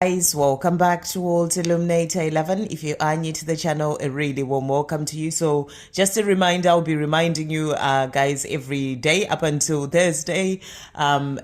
Guys, welcome back to World Illuminator 11. If you are new to the channel, a really warm welcome to you. So just a reminder, I'll be reminding you guys every day up until Thursday,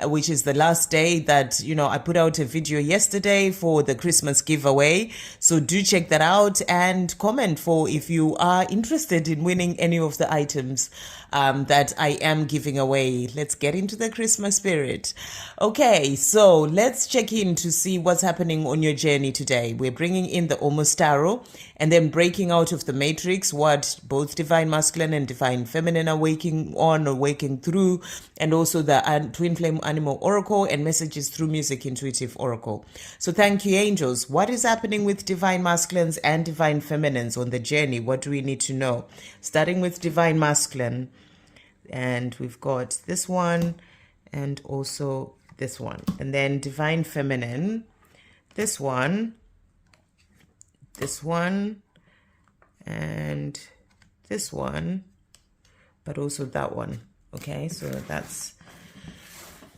which is the last day that, I put out a video yesterday for the Christmas giveaway. So do check that out and comment for if you are interested in winning any of the items that I am giving away. Let's get into the Christmas spirit. Okay, so let's check in to see what's happening on your journey today. We're bringing in the Almost Tarot and then breaking out of the matrix what both divine masculine and divine feminine are waking on or waking through, and also the twin flame animal oracle and messages through music intuitive oracle. So thank you, angels. What is happening with divine masculines and divine feminines on the journey? What do we need to know? Starting with divine masculine, and we've got this one and also this one, and then divine feminine, this one, and this one, but also that one. Okay, so that's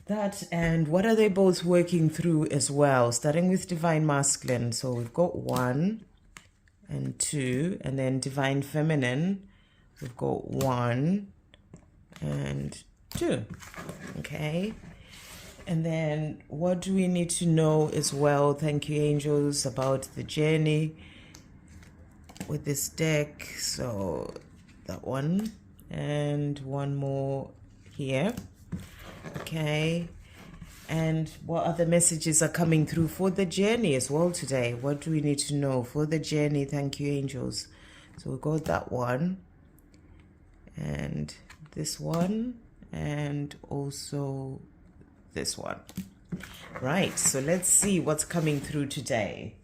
that. And what are they both working through as well? Starting with divine masculine, so we've got 1 and 2, and then divine feminine, we've got 1 and 2. Okay, and then what do we need to know as well? Thank you, angels, about the journey with this deck. So that one and one more here. Okay, and what other messages are coming through for the journey as well today? What do we need to know for the journey? Thank you, angels. So we got that one and this one and also this one. Right, so let's see what's coming through today.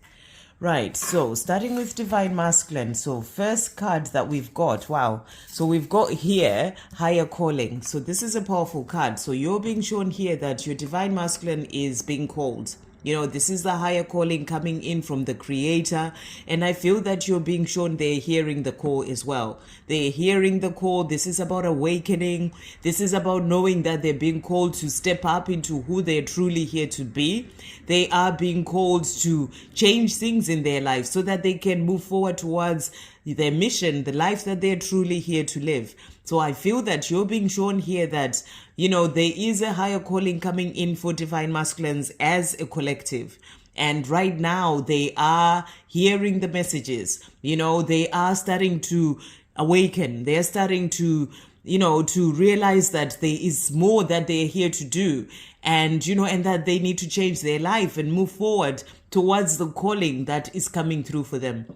Right, so starting with divine masculine. So first card that we've got, wow. So we've got here higher calling. So this is a powerful card. So you're being shown here that your divine masculine is being called. This is the higher calling coming in from the creator. And I feel that you're being shown they're hearing the call as well. They're hearing the call. This is about awakening. This is about knowing that they're being called to step up into who they're truly here to be. They are being called to change things in their life so that they can move forward towards their mission, the life that they're truly here to live. So I feel that you're being shown here that, there is a higher calling coming in for divine masculines as a collective. And right now they are hearing the messages. They are starting to awaken. They're starting to realize that there is more that they're here to do. And, and that they need to change their life and move forward towards the calling that is coming through for them.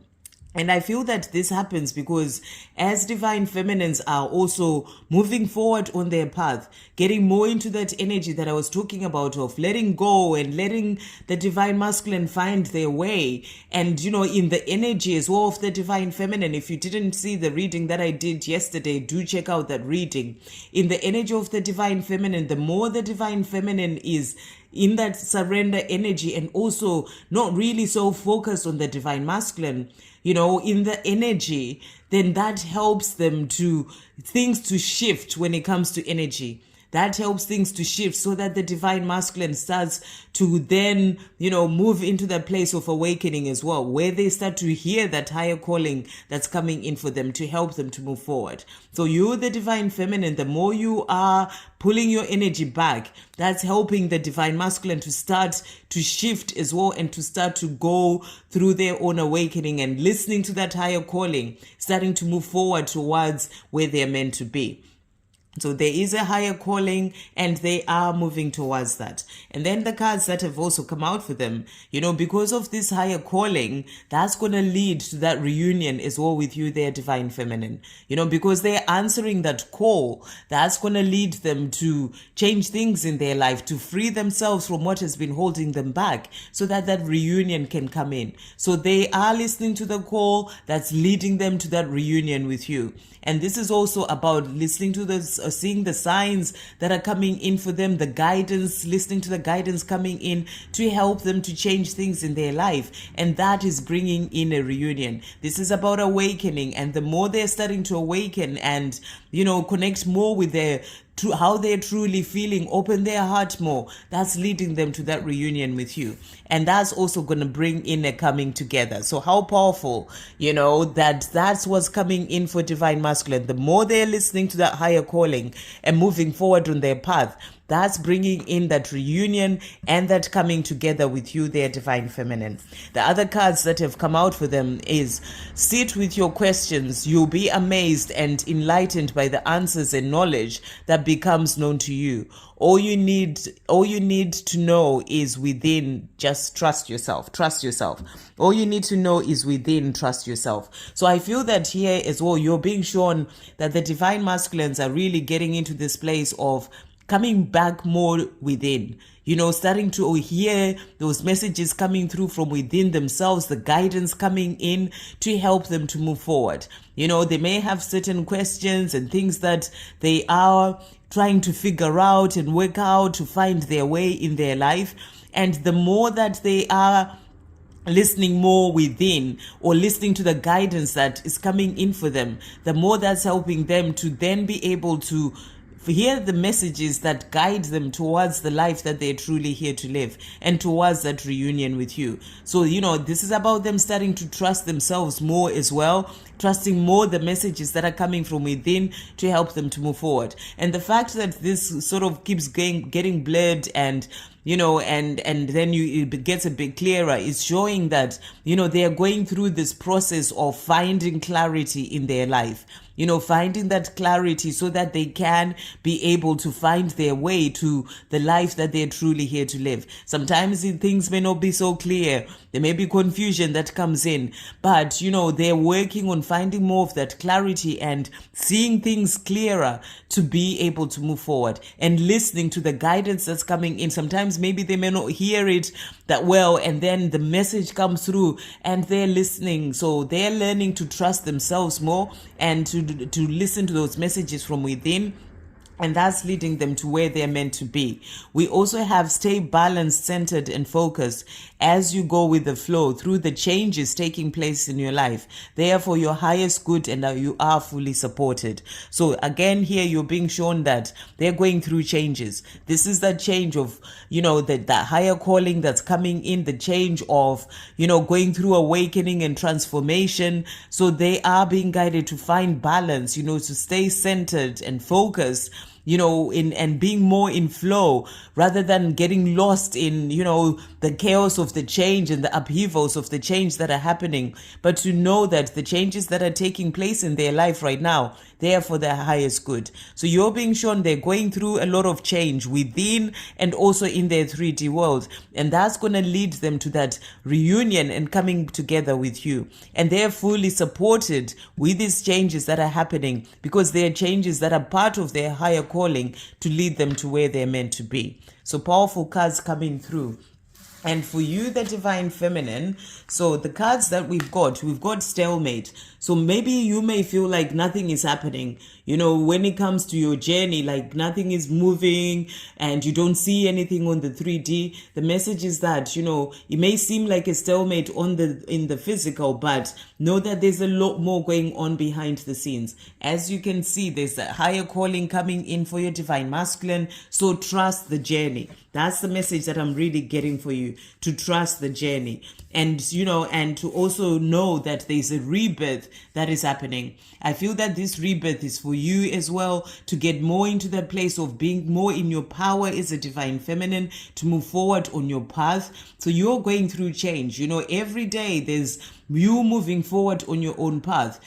And I feel that this happens because as divine feminines are also moving forward on their path, getting more into that energy that I was talking about of letting go and letting the divine masculine find their way. And, in the energy as well of the divine feminine, if you didn't see the reading that I did yesterday, do check out that reading. In the energy of the divine feminine, the more the divine feminine is in that surrender energy and also not really so focused on the divine masculine, in the energy, then that helps them things to shift when it comes to energy. That helps things to shift so that the divine masculine starts to then, move into that place of awakening as well, where they start to hear that higher calling that's coming in for them to help them to move forward. So you, the divine feminine, the more you are pulling your energy back, that's helping the divine masculine to start to shift as well and to start to go through their own awakening and listening to that higher calling, starting to move forward towards where they're meant to be. So there is a higher calling and they are moving towards that. And then the cards that have also come out for them, because of this higher calling, that's going to lead to that reunion as well with you, their divine feminine. Because they're answering that call, that's going to lead them to change things in their life, to free themselves from what has been holding them back so that that reunion can come in. So they are listening to the call that's leading them to that reunion with you. And this is also about listening to this, seeing the signs that are coming in for them, the guidance, listening to the guidance coming in to help them to change things in their life. And that is bringing in a reunion. This is about awakening. And the more they're starting to awaken and, connect more with their how they're truly feeling, open their heart more. That's leading them to that reunion with you. And that's also going to bring in a coming together. So how powerful, that's what's coming in for Divine Masculine. The more they're listening to that higher calling and moving forward on their path, that's bringing in that reunion and that coming together with you, their Divine Feminine. The other cards that have come out for them is sit with your questions. You'll be amazed and enlightened by the answers and knowledge that becomes known to you. All you need to know is within. Just trust yourself. Trust yourself. All you need to know is within. Trust yourself. So I feel that here as well, you're being shown that the Divine Masculines are really getting into this place of coming back more within, starting to hear those messages coming through from within themselves, the guidance coming in to help them to move forward. They may have certain questions and things that they are trying to figure out and work out to find their way in their life. And the more that they are listening more within, or listening to the guidance that is coming in for them, the more that's helping them to then be able to hear the messages that guide them towards the life that they're truly here to live and towards that reunion with you. So, this is about them starting to trust themselves more as well, trusting more the messages that are coming from within to help them to move forward. And the fact that this sort of keeps getting blurred and and then it gets a bit clearer, is showing that, they are going through this process of finding clarity in their life, finding that clarity so that they can be able to find their way to the life that they're truly here to live. Sometimes things may not be so clear. There may be confusion that comes in, but, they're working on finding more of that clarity and seeing things clearer to be able to move forward and listening to the guidance that's coming in. Sometimes maybe they may not hear it that well, and then the message comes through and they're listening. So they're learning to trust themselves more and to listen to those messages from within. And that's leading them to where they're meant to be. We also have stay balanced, centered, and focused as you go with the flow through the changes taking place in your life. They are for your highest good and you are fully supported. So again, here you're being shown that they're going through changes. This is that change of, that higher calling that's coming in, the change of, going through awakening and transformation. So they are being guided to find balance, to stay centered and focused, and being more in flow rather than getting lost in, the chaos of the change and the upheavals of the change that are happening, but to know that the changes that are taking place in their life right now, they are for their highest good. So you're being shown they're going through a lot of change within and also in their 3D world. And that's going to lead them to that reunion and coming together with you. And they're fully supported with these changes that are happening because they're changes that are part of their higher calling to lead them to where they're meant to be. So powerful cards coming through. And for you, the Divine Feminine, so the cards that we've got stalemate. So maybe you may feel like nothing is happening, when it comes to your journey, like nothing is moving and you don't see anything on the 3D. The message is that, it may seem like a stalemate in the physical, but know that there's a lot more going on behind the scenes. As you can see, there's a higher calling coming in for your Divine Masculine. So trust the journey. That's the message that I'm really getting for you, to trust the journey. And, and to also know that there's a rebirth that is happening. I feel that this rebirth is for you as well, to get more into the place of being more in your power as a Divine Feminine, to move forward on your path. So you're going through change. Every day there's you moving forward on your own path.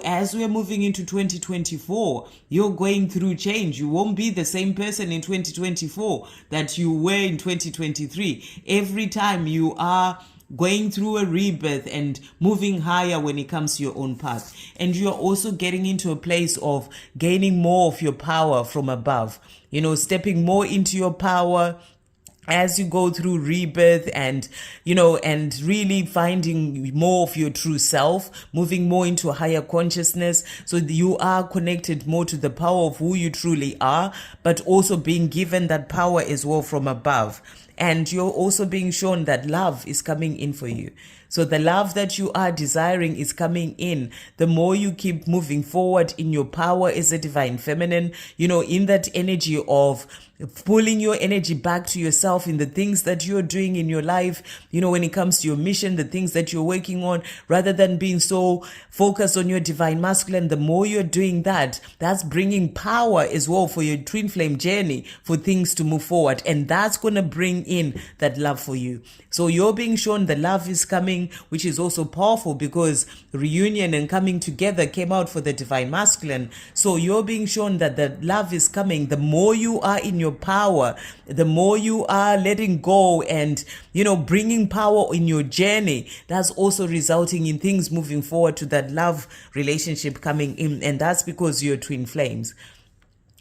As we're moving into 2024, you're going through change. You won't be the same person in 2024 that you were in 2023. Every time you are going through a rebirth and moving higher when it comes to your own path. And you're also getting into a place of gaining more of your power from above, stepping more into your power as you go through rebirth and, and really finding more of your true self, moving more into a higher consciousness. So you are connected more to the power of who you truly are, but also being given that power as well from above. And you're also being shown that love is coming in for you. So the love that you are desiring is coming in. The more you keep moving forward in your power as a divine feminine, in that energy of pulling your energy back to yourself in the things that you're doing in your life, when it comes to your mission, the things that you're working on, rather than being so focused on your divine masculine. The more you're doing that, that's bringing power as well for your twin flame journey, for things to move forward. And that's going to bring in that love for you. So you're being shown the love is coming, which is also powerful because reunion and coming together came out for the divine masculine. So you're being shown that the love is coming. The more you are in your power, the more you are letting go and, bringing power in your journey, that's also resulting in things moving forward to that love relationship coming in. And that's because you're twin flames.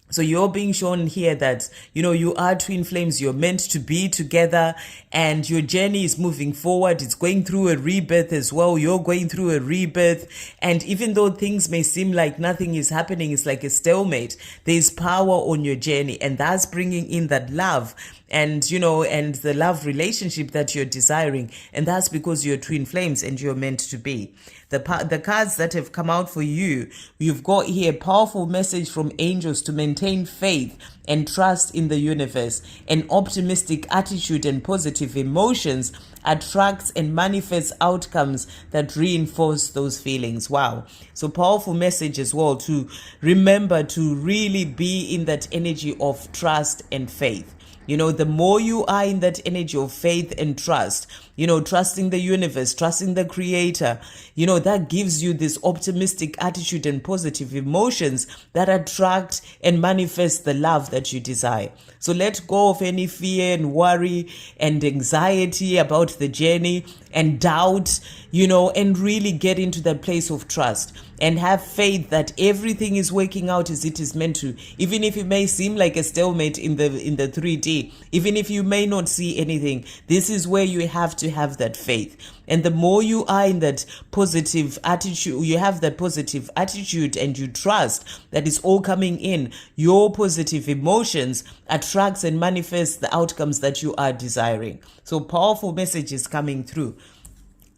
So you're being shown here that, you are twin flames. You're meant to be together and your journey is moving forward. It's going through a rebirth as well. You're going through a rebirth. And even though things may seem like nothing is happening, it's like a stalemate, there's power on your journey. And that's bringing in that love and, and the love relationship that you're desiring. And that's because you're twin flames and you're meant to be. The cards that have come out for you, you've got here a powerful message from angels to maintain faith and trust in the universe. An optimistic attitude and positive emotions attracts and manifests outcomes that reinforce those feelings. Wow. So powerful message as well to remember to really be in that energy of trust and faith. The more you are in that energy of faith and trust, trusting the universe, trusting the creator, that gives you this optimistic attitude and positive emotions that attract and manifest the love that you desire. So let go of any fear and worry and anxiety about the journey and doubt, and really get into that place of trust and have faith that everything is working out as it is meant to. Even if it may seem like a stalemate in the 3D, even if you may not see anything, this is where you have to have that faith. And the more you are in that positive attitude, you have that positive attitude and you trust that it's all coming in, your positive emotions attracts and manifests the outcomes that you are desiring. So powerful messages coming through.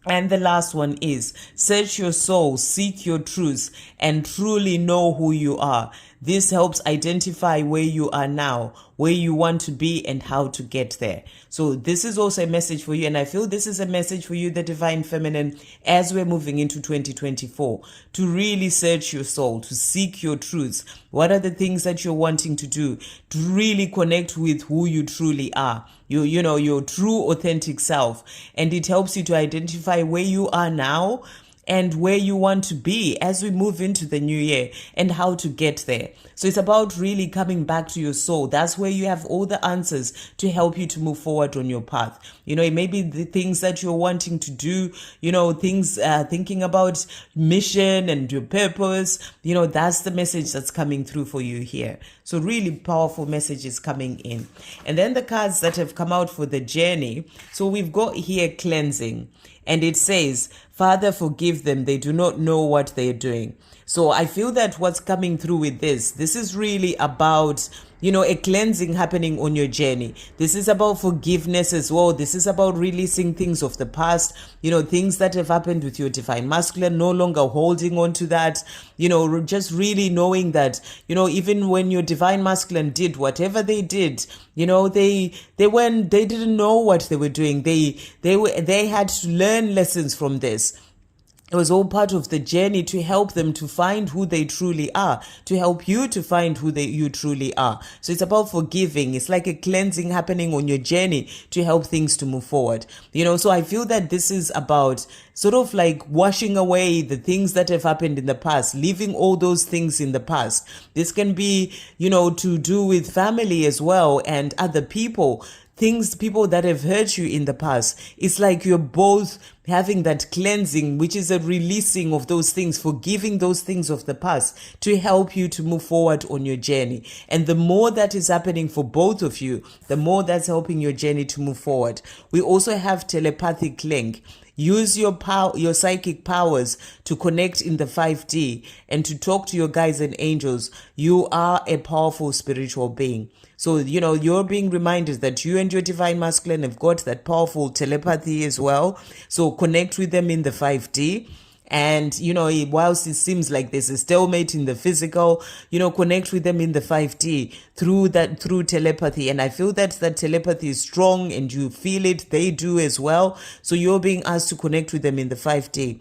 And the last one is, search your soul, seek your truths, and truly know who you are. This helps identify where you are now, where you want to be, and how to get there. So this is also a message for you. And I feel this is a message for you, the divine feminine, as we're moving into 2024, to really search your soul, to seek your truths. What are the things that you're wanting to do to really connect with who you truly are? Your true authentic self. And it helps you to identify where you are now and where you want to be as we move into the new year and how to get there. So it's about really coming back to your soul. That's where you have all the answers to help you to move forward on your path. It may be the things that you're wanting to do, things, thinking about mission and your purpose, that's the message that's coming through for you here. So really powerful messages coming in. And then the cards that have come out for the journey. So we've got here cleansing. And it says, Father, forgive them. They do not know what they're doing. So I feel that what's coming through with this is really about, a cleansing happening on your journey. This is about forgiveness as well. This is about releasing things of the past, things that have happened with your divine masculine, no longer holding on to that, just really knowing that, even when your divine masculine did whatever they did, they didn't know what they were doing. They had to learn lessons from this. It was all part of the journey to help them to find who they truly are, to help you to find who you truly are. So it's about forgiving. It's like a cleansing happening on your journey to help things to move forward. So I feel that this is about sort of like washing away the things that have happened in the past, leaving all those things in the past. This can be, to do with family as well and other people. People that have hurt you in the past. It's like you're both having that cleansing, which is a releasing of those things, forgiving those things of the past to help you to move forward on your journey. And the more that is happening for both of you, the more that's helping your journey to move forward. We also have telepathic link. use your power, your psychic powers, to connect in the 5D and to talk to your guides and angels. You are a powerful spiritual being. So, you're being reminded that you and your divine masculine have got that powerful telepathy as well. So connect with them in the 5D. And, whilst it seems like there's a stalemate in the physical, connect with them in the 5D through telepathy. And I feel that telepathy is strong and you feel it. They do as well. So you're being asked to connect with them in the 5D.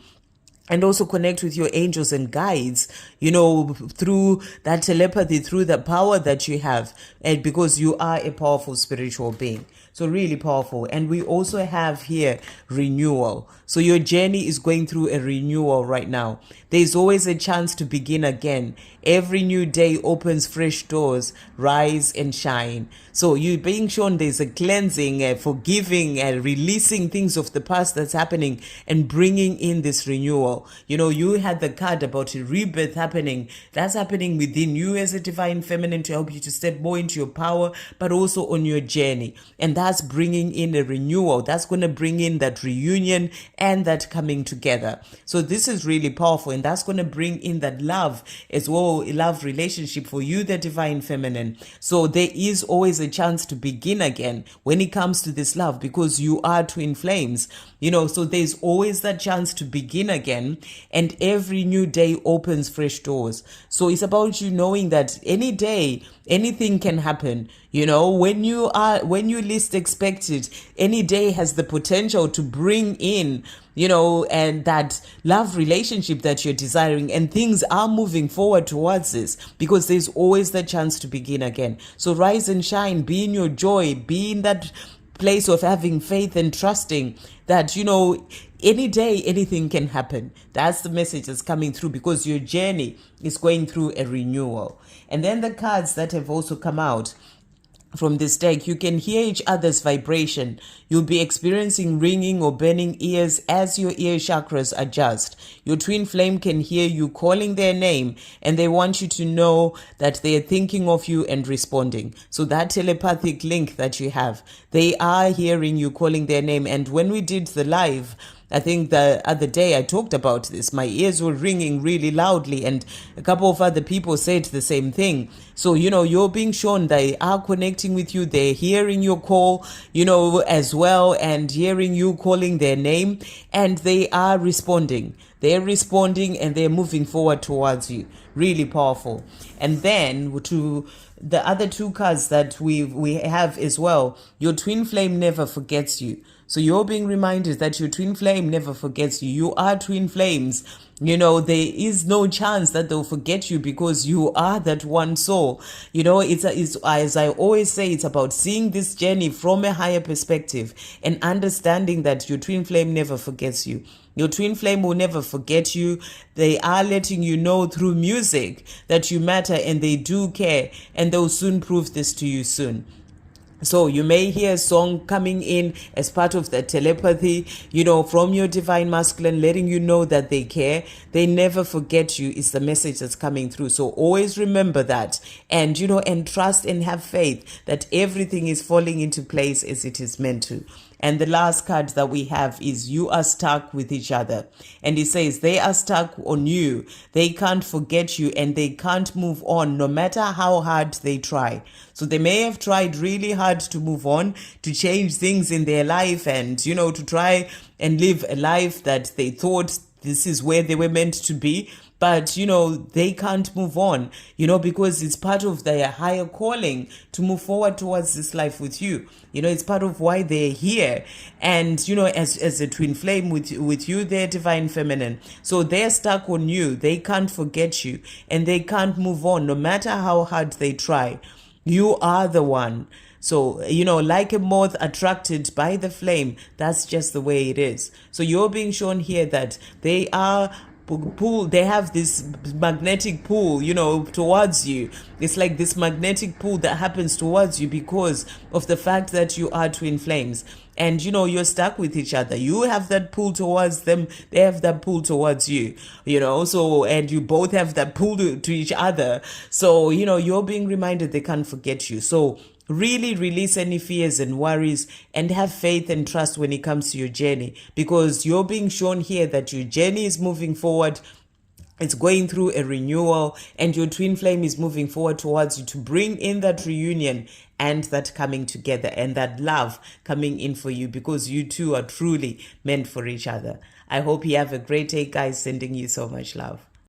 And also connect with your angels and guides, through that telepathy, through the power that you have, and because you are a powerful spiritual being. So really powerful. And we also have here renewal. So your journey is going through a renewal right now. There's always a chance to begin again. Every new day opens fresh doors. Rise and shine. So you're being shown there's a cleansing, forgiving, and releasing things of the past that's happening and bringing in this renewal. You had the card about a rebirth happening. That's happening within you as a divine feminine to help you to step more into your power, but also on your journey. And that's bringing in a renewal. That's going to bring in that reunion and that coming together. So this is really powerful, and that's going to bring in that love as well, a love relationship for you, the divine feminine. So there is always a chance to begin again when it comes to this love, because you are twin flames, so there's always that chance to begin again, and every new day opens fresh doors. So it's about you knowing that any day anything can happen. When you least expect it, any day has the potential to bring in and that love relationship that you're desiring, and things are moving forward towards this, because there's always the chance to begin again. So rise and shine, be in your joy, be in that place of having faith and trusting that, any day anything can happen. That's the message that's coming through, because your journey is going through a renewal. And then the cards that have also come out from this deck, you can hear each other's vibration. You'll be experiencing ringing or burning ears as your ear chakras adjust. Your twin flame can hear you calling their name, and they want you to know that they are thinking of you and responding. So that telepathic link that you have, they are hearing you calling their name. And when we did the live, I think the other day I talked about this. My ears were ringing really loudly, and a couple of other people said the same thing. So, you're being shown they are connecting with you. They're hearing your call, as well, and hearing you calling their name, and they are responding. They're responding and they're moving forward towards you. Really powerful. And then to the other two cards that we have as well, your twin flame never forgets you. So you're being reminded that your twin flame never forgets you. You are twin flames. There is no chance that they'll forget you, because you are that one soul. It's as I always say, it's about seeing this journey from a higher perspective and understanding that your twin flame never forgets you. Your twin flame will never forget you. They are letting you know through music that you matter and they do care, and they'll soon prove this to you soon. So you may hear a song coming in as part of the telepathy, from your divine masculine, letting you know that they care. They never forget you is the message that's coming through. So always remember that, and, and trust and have faith that everything is falling into place as it is meant to. And the last card that we have is you are stuck with each other. And it says they are stuck on you. They can't forget you and they can't move on no matter how hard they try. So they may have tried really hard to move on, to change things in their life and, to try and live a life that they thought this is where they were meant to be. But, they can't move on, because it's part of their higher calling to move forward towards this life with you. It's part of why they're here. And, as a twin flame with you, they're divine feminine. So they're stuck on you. They can't forget you and they can't move on no matter how hard they try. You are the one. So, like a moth attracted by the flame, that's just the way it is. So you're being shown here that they are they have this magnetic pull, towards you. It's like this magnetic pull that happens towards you because of the fact that you are twin flames. And, you're stuck with each other. You have that pull towards them. They have that pull towards you, so, and you both have that pull to each other. So, you're being reminded they can't forget you. So Really release any fears and worries and have faith and trust when it comes to your journey, because you're being shown here that your journey is moving forward. It's going through a renewal, and your twin flame is moving forward towards you to bring in that reunion and that coming together and that love coming in for you, because you two are truly meant for each other. I hope you have a great day, guys. Sending you so much love.